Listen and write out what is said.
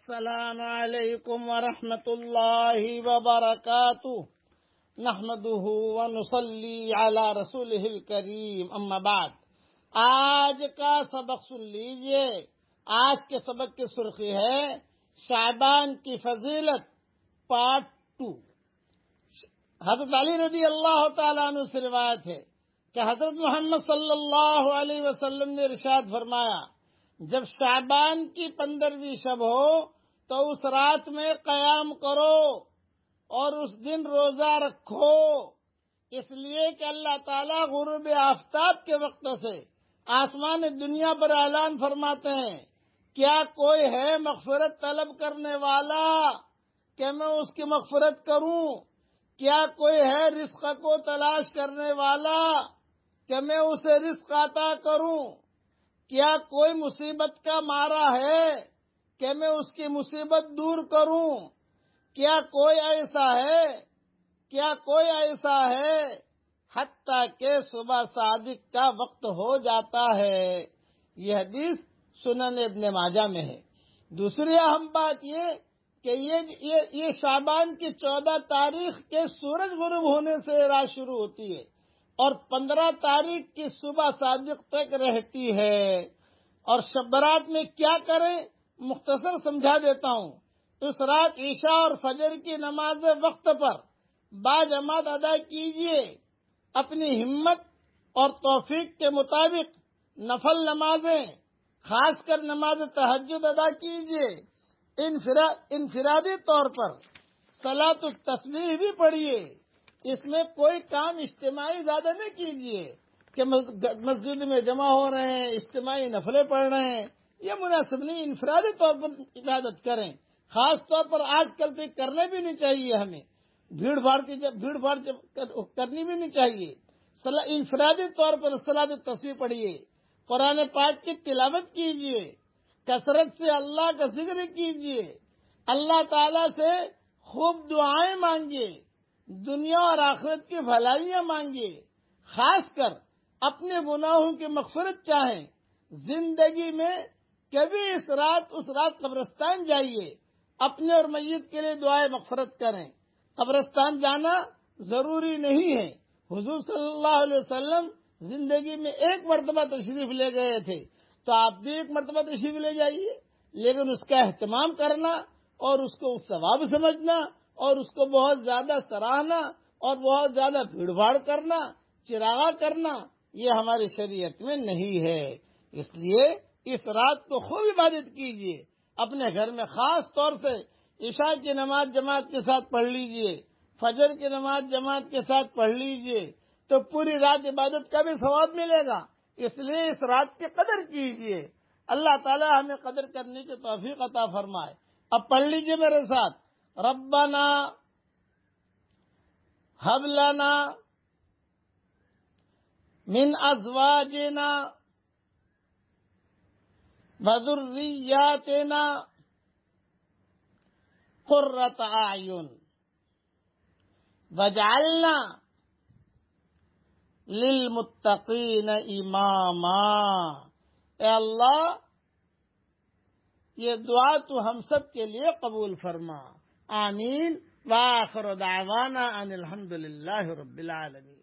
السلام علیکم ورحمۃ اللہ وبرکاتہ نحمده ونصلی علی رسولہ الکریم اما بعد۔ آج کا سبق سن لیجئے۔ آج کے سبق کی سرخی ہے شعبان کی فضیلت پارٹ 2۔ حضرت علی رضی اللہ تعالیٰ عنہ سے روایت ہے کہ حضرت محمد صلی اللہ علیہ وسلم نے ارشاد فرمایا، جب شعبان کی 15ویں شب ہو تو اس رات میں قیام کرو اور اس دن روزہ رکھو، اس لیے کہ اللہ تعالیٰ غروب آفتاب کے وقت سے آسمان دنیا پر اعلان فرماتے ہیں، کیا کوئی ہے مغفرت طلب کرنے والا کہ میں اس کی مغفرت کروں؟ کیا کوئی ہے رزق کو تلاش کرنے والا کہ میں اسے رزق عطا کروں؟ کیا کوئی مصیبت کا مارا ہے کہ میں اس کی مصیبت دور کروں؟ کیا کوئی ایسا ہے حتیٰ کہ صبح صادق کا وقت ہو جاتا ہے۔ یہ حدیث سنن ابن ماجہ میں ہے۔ دوسری اہم بات یہ کہ یہ شعبان کی 14 تاریخ کے سورج غروب ہونے سے رات شروع ہوتی ہے اور 15 تاریخ کی صبح صادق تک رہتی ہے۔ اور شب برات میں کیا کریں مختصر سمجھا دیتا ہوں۔ اس رات عشاء اور فجر کی نماز وقت پر باجماعت ادا کیجیے۔ اپنی ہمت اور توفیق کے مطابق نفل نمازیں خاص کر نماز تہجد ادا کیجیے۔ انفرادی طور پر صلاۃ التسبیح بھی پڑھیے۔ اس میں کوئی کام اجتماعی زیادہ نہ کیجیے کہ مسجد میں جمع ہو رہے ہیں، اجتماعی نفلیں پڑھ رہے ہیں، یہ مناسب نہیں۔ انفرادی طور پر عبادت کریں، خاص طور پر آج کل تو کرنے بھی نہیں چاہیے، ہمیں بھیڑ بھاڑ کرنی بھی نہیں چاہیے۔ انفرادی طور پر صلاۃ التسبیح پڑھیے، قرآن پاک کی تلاوت کیجیے، کثرت سے اللہ کا ذکر کیجیے، اللہ تعالیٰ سے خوب دعائیں مانگیے، دنیا اور آخرت کی بھلائیاں مانگیے، خاص کر اپنے گناہوں کی مغفرت چاہیں۔ زندگی میں کبھی اس رات قبرستان جائیے، اپنے اور میت کے لیے دعائیں مغفرت کریں۔ قبرستان جانا ضروری نہیں ہے۔ حضور صلی اللہ علیہ وسلم زندگی میں ایک مرتبہ تشریف لے گئے تھے، تو آپ بھی ایک مرتبہ تشریف لے جائیے، لیکن اس کا اہتمام کرنا اور اس کو ثواب سمجھنا اور اس کو بہت زیادہ سراہنا اور بہت زیادہ بھیڑ بھاڑ کرنا، چراغا کرنا، یہ ہماری شریعت میں نہیں ہے۔ اس لیے اس رات کو خوب عبادت کیجیے۔ اپنے گھر میں خاص طور سے عشاء کی نماز جماعت کے ساتھ پڑھ لیجیے، فجر کی نماز جماعت کے ساتھ پڑھ لیجیے، تو پوری رات عبادت کا بھی ثواب ملے گا۔ اس لیے اس رات کی قدر کیجیے۔ اللہ تعالی ہمیں قدر کرنے کی توفیق عطا فرمائے۔ اب پڑھ لیجیے میرے ساتھ، ربنا هب لنا من ازواجنا وذرياتنا قرة اعین واجعلنا للمتقین اماما۔ اے اللہ، یہ دعا تو ہم سب کے لیے قبول فرما۔ آمین۔ وآخر دعوانا ان الحمد للہ رب العالمین۔